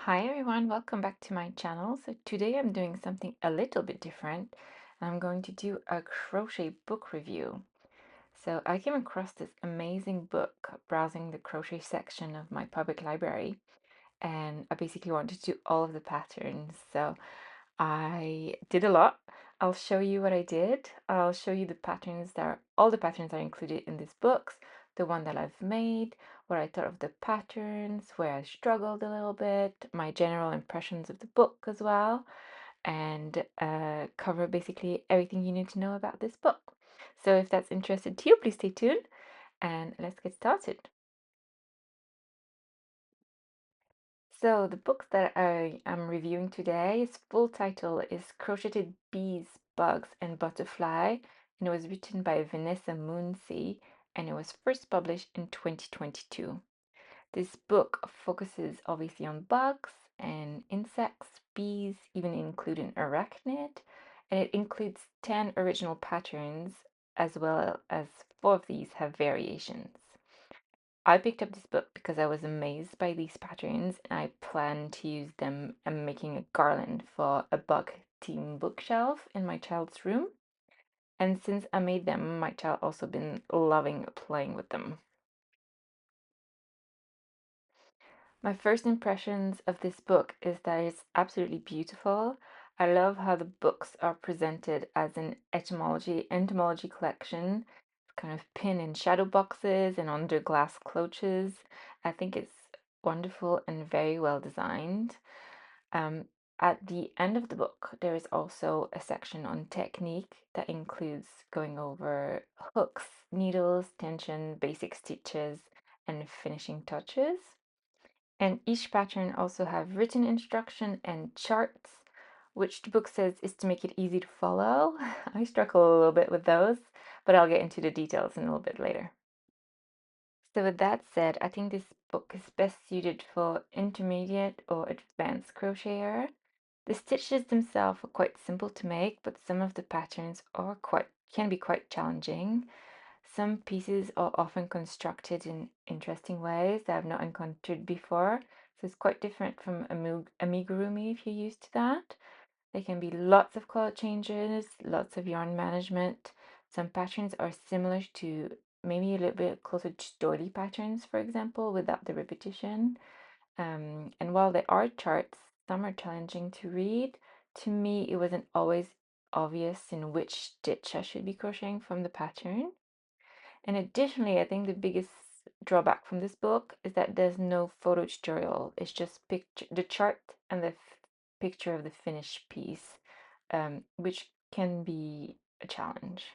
Hi everyone, welcome back to my channel. So today I'm doing something a little bit different. I'm going to do a crochet book review. So I came across this amazing book browsing the crochet section of my public library, and I basically wanted to do all of the patterns. So I did a lot. I'll show you what I did. I'll show you the patterns that are, all the patterns are included in these books, the one that I've made, what I thought of the patterns, where I struggled a little bit, my general impressions of the book as well, and cover basically everything you need to know about this book. So if that's interested to you, please stay tuned and let's get started. So the book that I am reviewing today, its full title is Crocheted Bees, Bugs, and Butterfly, and it was written by Vanessa Mooncie, and it was first published in 2022. This book focuses obviously on bugs and insects, bees, even including arachnid, and it includes 10 original patterns, as well as 4 of these have variations. I picked up this book because I was amazed by these patterns and I plan to use them in making a garland for a bug theme bookshelf in my child's room. And since I made them, my child also been loving playing with them. My first impressions of this book is that it's absolutely beautiful. I love how the books are presented as an entomology collection, kind of pin and shadow boxes and under glass cloches. I think it's wonderful and very well designed. Um, at the end of the book, there is also a section on technique that includes going over hooks, needles, tension, basic stitches, and finishing touches. And each pattern also have written instruction and charts, which the book says is to make it easy to follow. I struggle a little bit with those, but I'll get into the details in a little bit later. So with that said, I think this book is best suited for intermediate or advanced crocheter. The stitches themselves are quite simple to make, but some of the patterns can be quite challenging. Some pieces are often constructed in interesting ways that I've not encountered before, so it's quite different from amigurumi if you're used to that. There can be lots of color changes, lots of yarn management. Some patterns are similar to maybe a little bit closer to doily patterns, for example, without the repetition. And while there are charts, some are challenging to read. To me, it wasn't always obvious in which stitch I should be crocheting from the pattern. And additionally, I think the biggest drawback from this book is that there's no photo tutorial. It's just the chart and the picture of the finished piece, which can be a challenge.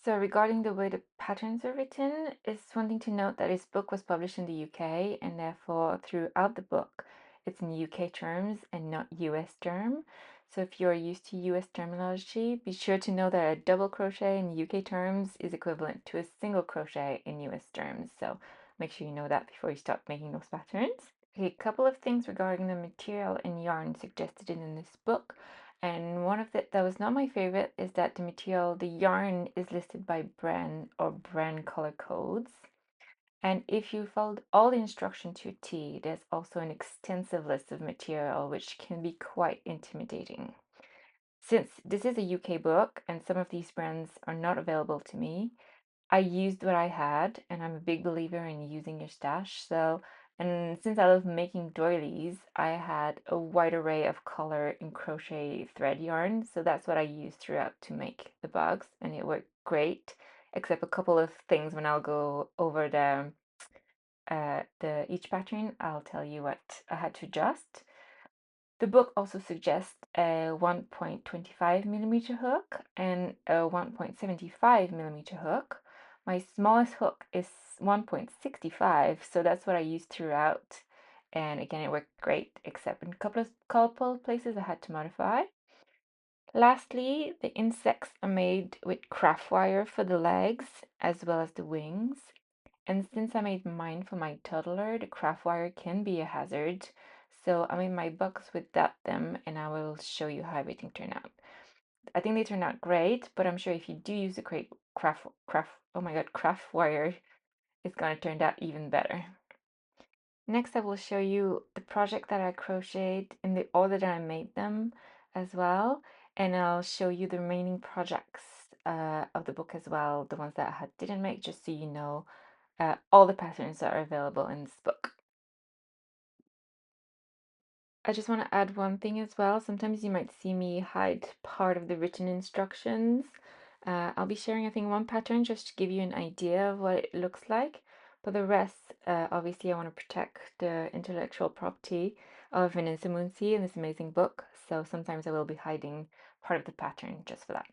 So regarding the way the patterns are written, it's one thing to note that this book was published in the UK and therefore throughout the book it's in UK terms and not US term. So if you're used to US terminology, be sure to know that a double crochet in UK terms is equivalent to a single crochet in US terms. So make sure you know that before you start making those patterns. Okay, a couple of things regarding the material and yarn suggested in this book. And one of that was not my favorite is that the material, the yarn is listed by brand or brand color codes. And if you followed all the instruction to a T, there's also an extensive list of material which can be quite intimidating. Since this is a UK book and some of these brands are not available to me, I used what I had, and I'm a big believer in using your stash. And since I love making doilies, I had a wide array of color in crochet thread yarn. So that's what I used throughout to make the bugs, and it worked great, except a couple of things when I'll go over the each pattern, I'll tell you what I had to adjust. The book also suggests a 1.25 millimeter hook and a 1.75 millimeter hook. My smallest hook is 1.65, so that's what I used throughout. And again, it worked great, except in a couple places I had to modify. Lastly, the insects are made with craft wire for the legs as well as the wings. And since I made mine for my toddler, the craft wire can be a hazard. So I made my bugs without them, and I will show you how everything turned out. I think they turned out great, but I'm sure if you do use the craft wire, it's gonna turn out even better. Next, I will show you the project that I crocheted in the order that I made them as well, and I'll show you the remaining projects of the book as well, the ones that I didn't make, just so you know all the patterns that are available in this book. I just want to add one thing as well. Sometimes you might see me hide part of the written instructions. I'll be sharing, I think, one pattern just to give you an idea of what it looks like. But the rest, obviously, I want to protect the intellectual property of Vanessa Mooncie in this amazing book. So sometimes I will be hiding part of the pattern just for that.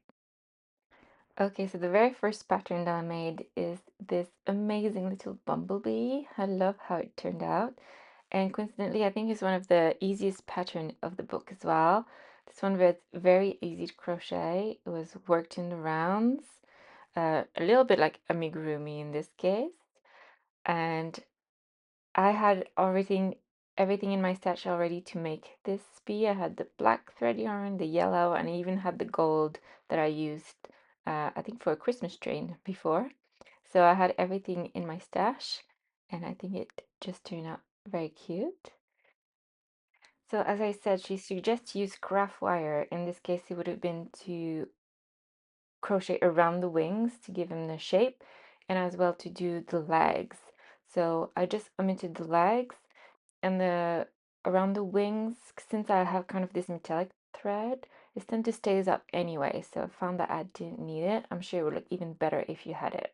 Okay, so the very first pattern that I made is this amazing little bumblebee. I love how it turned out. And coincidentally, I think it's one of the easiest pattern of the book as well. This one was very easy to crochet. It was worked in the rounds, a little bit like amigurumi in this case. And I had everything in my stash already to make this bee. I had the black thread yarn, the yellow, and I even had the gold that I used, I think, for a Christmas tree before. So I had everything in my stash, and I think it just turned out very cute. So as I said, she suggests use craft wire. In this case, it would have been to crochet around the wings to give them the shape, and as well to do the legs. So I just omitted the legs and the around the wings, since I have kind of this metallic thread, it tends to stays up anyway. So I found that I didn't need it. I'm sure it would look even better if you had it.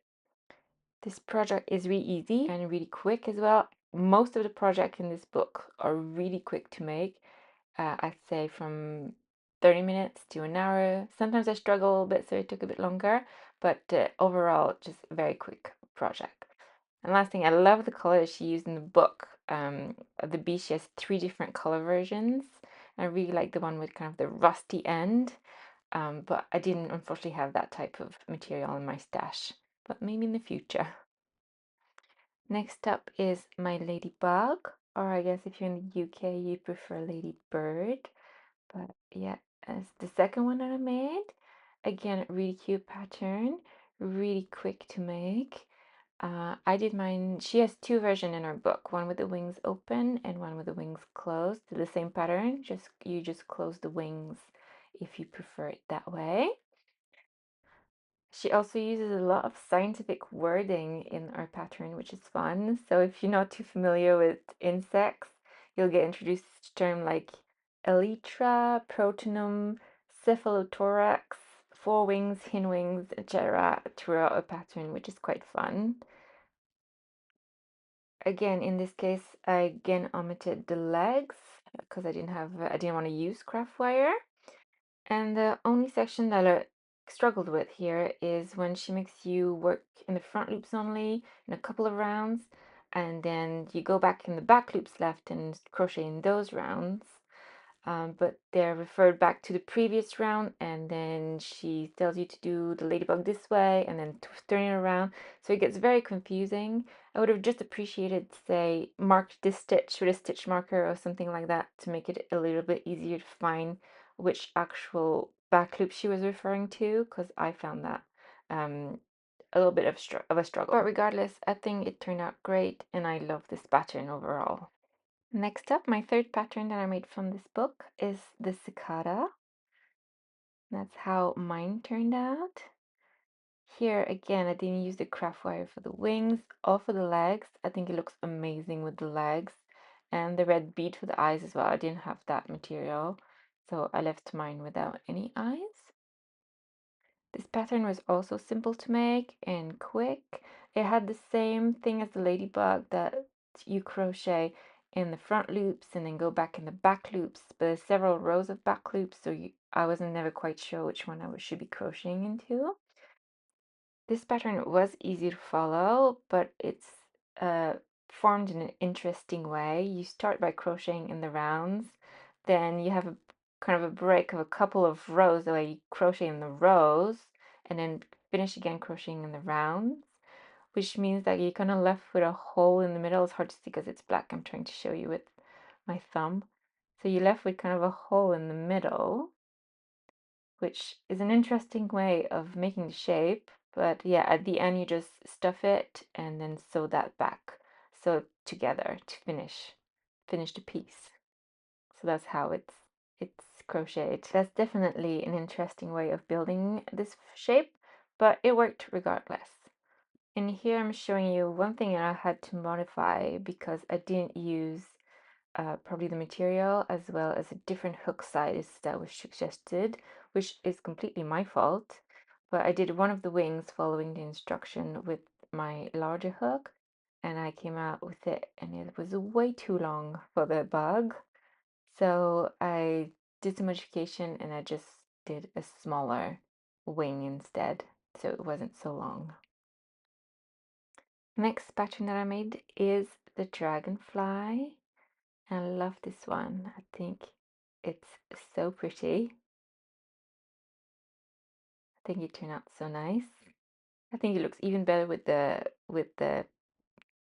This project is really easy and really quick as well. Most of the projects in this book are really quick to make. I'd say from 30 minutes to an hour. Sometimes I struggle a little bit, so it took a bit longer, but overall, just a very quick project. And last thing, I love the colors she used in the book. The bee, she has 3 different color versions. I really like the one with kind of the rusty end, but I didn't unfortunately have that type of material in my stash, but maybe in the future. Next up is my ladybug, or I guess if you're in the UK, you prefer ladybird. But yeah, as the second one that I made, again, really cute pattern, really quick to make. I did mine, she has 2 versions in her book, one with the wings open and one with the wings closed. The same pattern, just you just close the wings if you prefer it that way. She also uses a lot of scientific wording in our pattern, which is fun. So if you're not too familiar with insects, you'll get introduced to terms like elytra, protonum, cephalothorax, forewings, hindwings, etc. throughout a pattern, which is quite fun. Again, in this case, I again omitted the legs because I didn't want to use craft wire. And the only section that I struggled with here is when she makes you work in the front loops only in a couple of rounds, and then you go back in the back loops left and crochet in those rounds. But they're referred back to the previous round, and then she tells you to do the ladybug this way and then turn it around. So it gets very confusing. I would have just appreciated, say, marked this stitch with a stitch marker or something like that to make it a little bit easier to find which actual back loop she was referring to, because I found that um, a little bit of a struggle. But regardless, I think it turned out great, and I love this pattern overall. Next up, my third pattern that I made from this book is the cicada. That's how mine turned out. Here again, I didn't use the craft wire for the wings or for the legs. I think it looks amazing with the legs and the red bead for the eyes as well. I didn't have that material, so I left mine without any eyes. This pattern was also simple to make and quick. It had the same thing as the ladybug, that you crochet in the front loops and then go back in the back loops, but there's several rows of back loops, so I wasn't never quite sure which one I should be crocheting into. This pattern was easy to follow, but it's formed in an interesting way. You start by crocheting in the rounds, then you have a kind of a break of a couple of rows where you crochet in the rows, and then finish again crocheting in the rounds, which means that you're kind of left with a hole in the middle. It's hard to see because it's black. I'm trying to show you with my thumb. So you're left with kind of a hole in the middle, which is an interesting way of making the shape. But yeah, at the end you just stuff it and then sew that back. So together to finish the piece. So that's how it's crocheted. That's definitely an interesting way of building this shape, but it worked regardless. And here I'm showing you one thing I had to modify because I didn't use probably the material as well as a different hook size that was suggested, which is completely my fault. But I did one of the wings following the instruction with my larger hook, and I came out with it, and it was way too long for the bug. So I did some modification and I just did a smaller wing instead, so it wasn't so long. Next pattern that I made is the dragonfly. I love this one. I think it's so pretty. I think it turned out so nice. I think it looks even better with the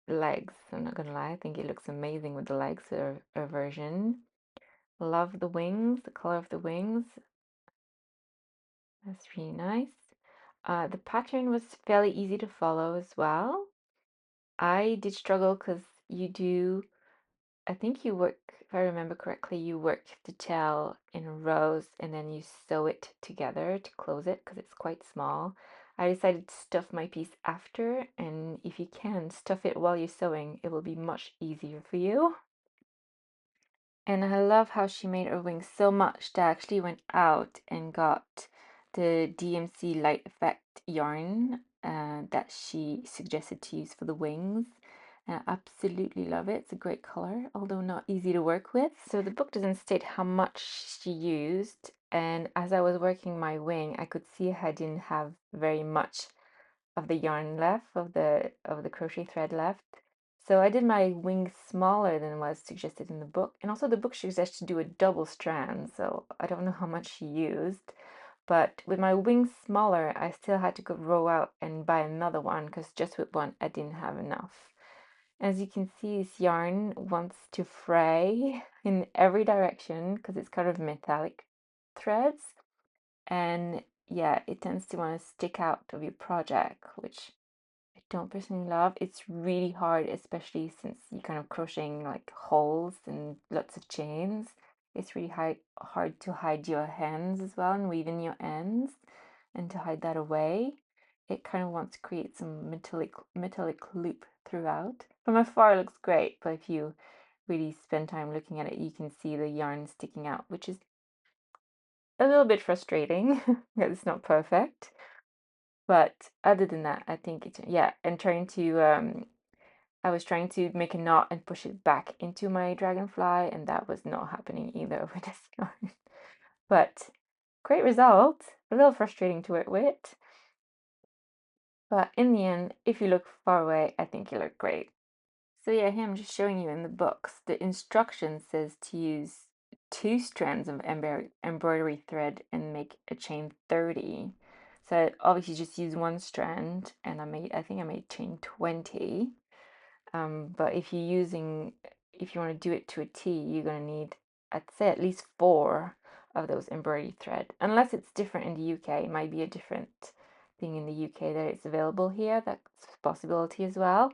legs. I'm not gonna lie. I think it looks amazing with the legs or version. Love the wings, the color of the wings. That's really nice. The pattern was fairly easy to follow as well. I did struggle because you do, I think you work, if I remember correctly, you work the tail in rows and then you sew it together to close it because it's quite small. I decided to stuff my piece after, and if you can stuff it while you're sewing, it will be much easier for you. And I love how she made her wings so much that I actually went out and got the DMC Light Effect yarn that she suggested to use for the wings. And I absolutely love it. It's a great color, although not easy to work with. So the book doesn't state how much she used. And as I was working my wing, I could see I didn't have very much of the yarn left, of the crochet thread left. So I did my wing smaller than was suggested in the book. And also the book suggests to do a double strand, so I don't know how much she used. But with my wings smaller, I still had to go row out and buy another one because just with one I didn't have enough. As you can see, this yarn wants to fray in every direction because it's kind of metallic threads. And yeah, it tends to want to stick out of your project, which I don't personally love. It's really hard, especially since you're kind of crocheting like holes and lots of chains. It's really hard to hide your hands as well and weave in your ends and to hide that away. It kind of wants to create some metallic loop throughout. From afar, it looks great, but if you really spend time looking at it, you can see the yarn sticking out, which is a little bit frustrating because it's not perfect. But other than that, I think it's, yeah, and trying to, I was trying to make a knot and push it back into my dragonfly, and that was not happening either with this yarn. But great result, a little frustrating to work with. But in the end, if you look far away, I think you look great. So yeah, here I'm just showing you in the books. The instruction says to use 2 strands of embroidery thread and make a chain 30. So I obviously just use 1 strand, and I think I made chain 20. But if if you want to do it to a T, you're gonna need, I'd say, at least 4 of those embroidery thread. Unless it's different in the UK, it might be a different thing in the UK that it's available here. That's a possibility as well.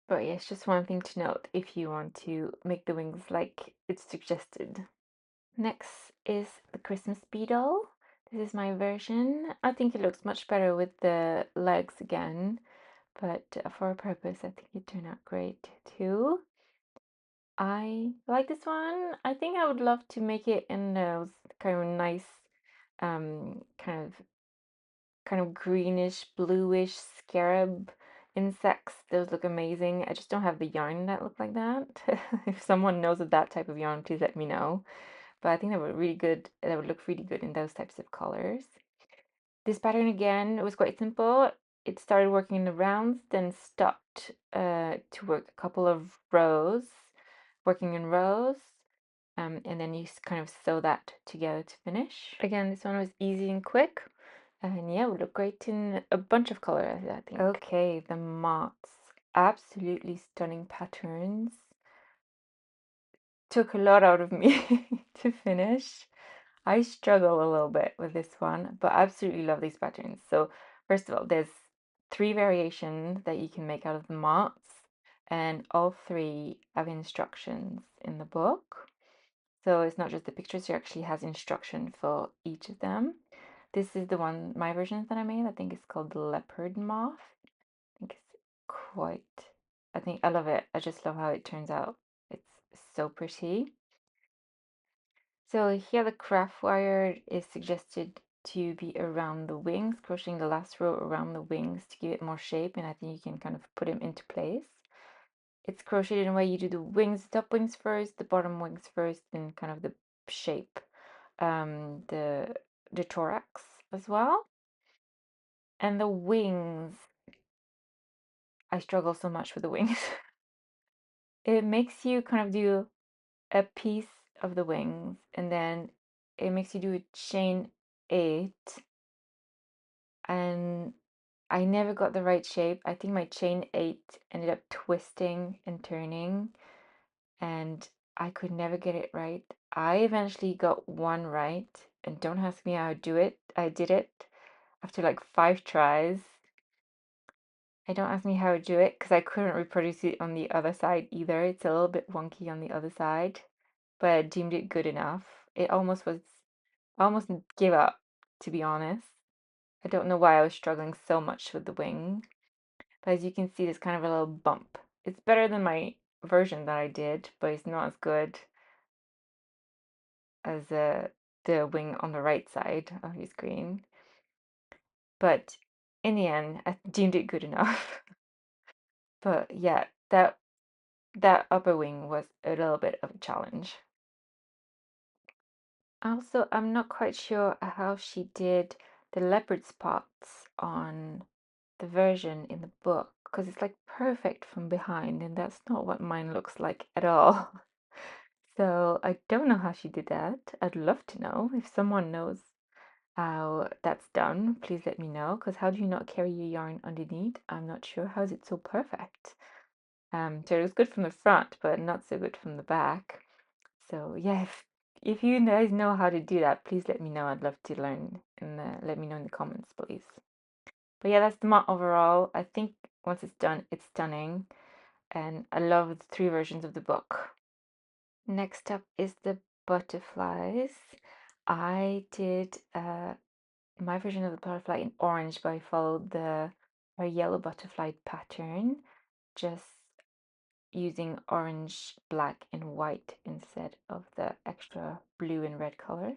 But yeah, it's just one thing to note if you want to make the wings like it's suggested. Next is the Christmas beetle. This is my version. I think it looks much better with the legs again, but for a purpose, I think it turned out great too. I like this one. I think I would love to make it in those kind of nice, kind of greenish, bluish scarab insects. Those look amazing. I just don't have the yarn that look like that. If someone knows of that type of yarn, please let me know. But I think that would really good. That would look really good in those types of colors. This pattern again was quite simple. It started working in the rounds, then stopped to work a couple of rows, working in rows. And then you kind of sew that together to finish. Again, this one was easy and quick. And yeah, it would look great in a bunch of colors, I think. Okay, the moths. Absolutely stunning patterns. Took a lot out of me to finish. I struggle a little bit with this one, but absolutely love these patterns. So first of all, there's 3 variations that you can make out of the moths. and all three have instructions in the book. So it's not just the pictures, it actually has instruction for each of them. This is the one, my versions that I made, I think it's called the leopard moth. I think it's quite, I think I love it. I just love how it turns out. It's so pretty. So here the craft wire is suggested to be around the wings, crocheting the last row around the wings to give it more shape, and I think you can kind of put them into place. It's crocheted in a way you do the wings, the top wings first, the bottom wings first, then kind of the shape, the thorax as well. And the wings, I struggle so much with the wings. It makes you kind of do a piece of the wings, and then it makes you do a chain 8, and I never got the right shape. I think my chain 8 ended up twisting and turning, and I could never get it right. I eventually got one right, and don't ask me how to do it. I did it after like 5 tries. I don't ask me how to do it because I couldn't reproduce it on the other side either. It's a little bit wonky on the other side, but I deemed it good enough. It almost was, I almost gave up, to be honest. I don't know why I was struggling so much with the wing, but as you can see, there's kind of a little bump. It's better than my version that I did, but it's not as good as the wing on the right side of your screen. But in the end, I deemed it good enough. But yeah, that upper wing was a little bit of a challenge. Also, I'm not quite sure how she did the leopard spots on the version in the book because it's like perfect from behind, and that's not what mine looks like at all. So I don't know how she did that. I'd love to know. If someone knows how that's done, please let me know, because how do you not carry your yarn underneath? I'm not sure. How is it so perfect? So it was good from the front, but not so good from the back. So yeah, if you guys know how to do that, please let me know. I'd love to learn, and let me know in the comments, please. But yeah, that's the mod overall. I think once it's done, it's stunning, and I love the 3 versions of the book. Next up is the butterflies. I did my version of the butterfly in orange, but I followed the yellow butterfly pattern, just using orange, black, and white instead of the extra blue and red color.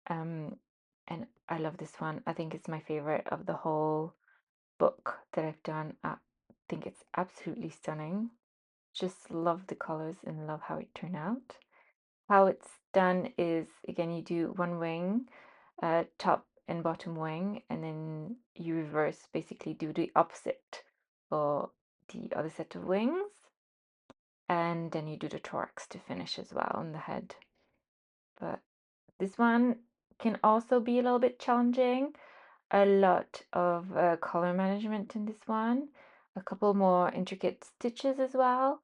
And I love this one. I think it's my favorite of the whole book that I've done. I think it's absolutely stunning. Just love the colors and love how it turned out. How it's done is, again, you do one wing, top and bottom wing, and then you reverse, basically do the opposite for the other set of wings. And then you do the thorax to finish as well on the head. But this one can also be a little bit challenging. A lot of color management in this one, a couple more intricate stitches as well,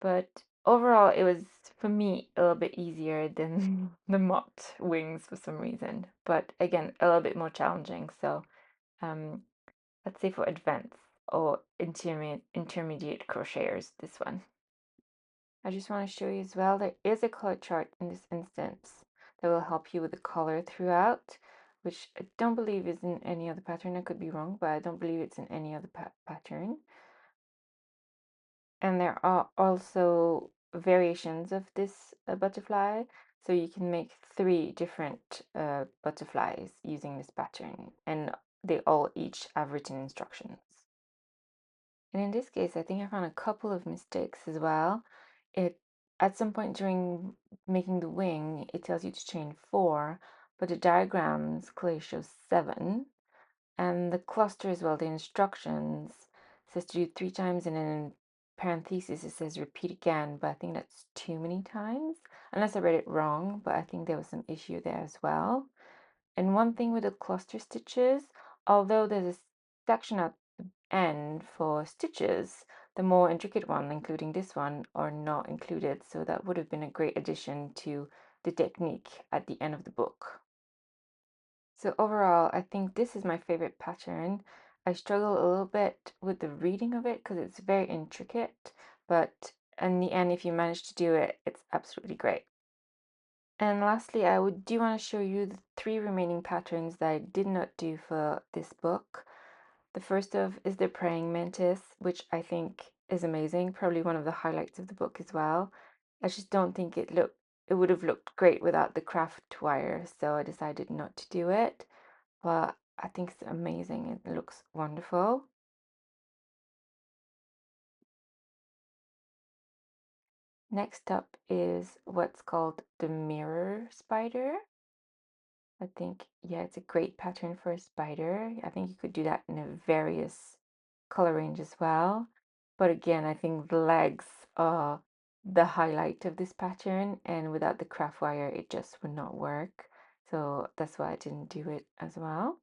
but overall it was, for me, a little bit easier than the motte wings for some reason, but again a little bit more challenging. So let's say for advanced or intermediate crocheters, this one. I just want to show you as well, there is a color chart in this instance that will help you with the color throughout, which I don't believe is in any other pattern. I could be wrong, but I don't believe it's in any other pattern. And there are also variations of this butterfly, so you can make 3 different butterflies using this pattern, and they all each have written instructions. And in this case, I think I found a couple of mistakes as well. It At some point during making the wing, it tells you to chain 4, but the diagrams clearly show 7. And the cluster as well, the instructions says to do 3 times, and in parentheses it says repeat again, but I think that's too many times. Unless I read it wrong, but I think there was some issue there as well. And one thing with the cluster stitches, although there's a section at and for stitches, the more intricate one, including this one, are not included. So that would have been a great addition to the technique at the end of the book. So overall, I think this is my favorite pattern. I struggle a little bit with the reading of it because it's very intricate, but in the end, if you manage to do it, it's absolutely great. And lastly, do want to show you the three remaining patterns that I did not do for this book. The first of is the praying mantis, which I think is amazing, probably one of the highlights of the book as well. I just don't think it would have looked great without the craft wire, so I decided not to do it. But I think it's amazing. It looks wonderful. Next up is what's called the mirror spider. I think, yeah, it's a great pattern for a spider. I think you could do that in a various color range as well. But again, I think the legs are the highlight of this pattern, and without the craft wire, it just would not work. So that's why I didn't do it as well.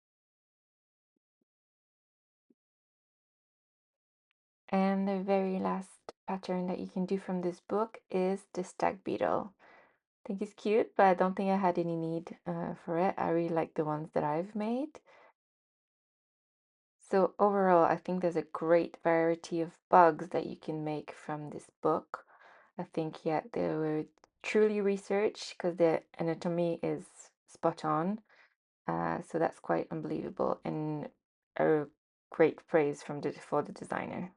And the very last pattern that you can do from this book is the stag beetle. I think it's cute, but I don't think I had any need for it. I really like the ones that I've made. So overall, I think there's a great variety of bugs that you can make from this book. I think, yeah, they were truly researched because the anatomy is spot on. So that's quite unbelievable and a great praise for the designer.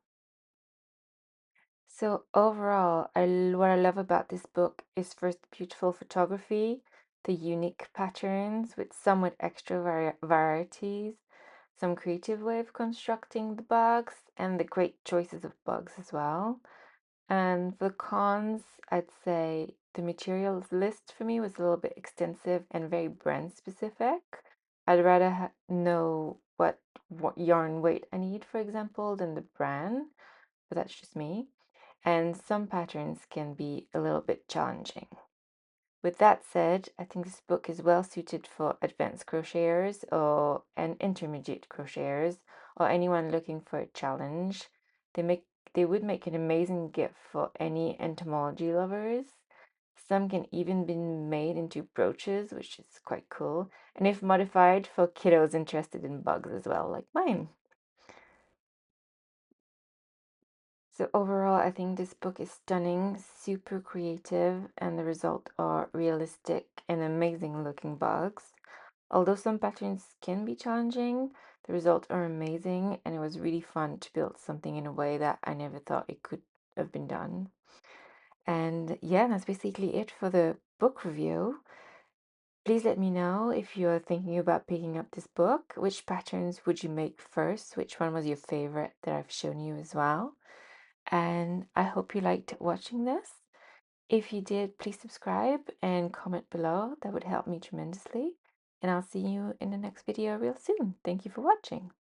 So overall, what I love about this book is first the beautiful photography, the unique patterns with somewhat extra varieties, some creative way of constructing the bugs, and the great choices of bugs as well. And for the cons, I'd say the materials list for me was a little bit extensive and very brand specific. I'd rather know what yarn weight I need, for example, than the brand, but that's just me. And some patterns can be a little bit challenging. With that said, I think this book is well suited for advanced crocheters or and intermediate crocheters or anyone looking for a challenge. They make they would make an amazing gift for any entomology lovers. Some can even be made into brooches, which is quite cool, and if modified for kiddos interested in bugs as well, like mine. So overall, I think this book is stunning, super creative, and the result are realistic and amazing looking bugs. Although some patterns can be challenging, the results are amazing, and it was really fun to build something in a way that I never thought it could have been done. And yeah, that's basically it for the book review. Please let me know if you're thinking about picking up this book. Which patterns would you make first? Which one was your favorite that I've shown you as well? And I hope you liked watching this. If you did, please subscribe and comment below. That would help me tremendously. And I'll see you in the next video real soon. Thank you for watching.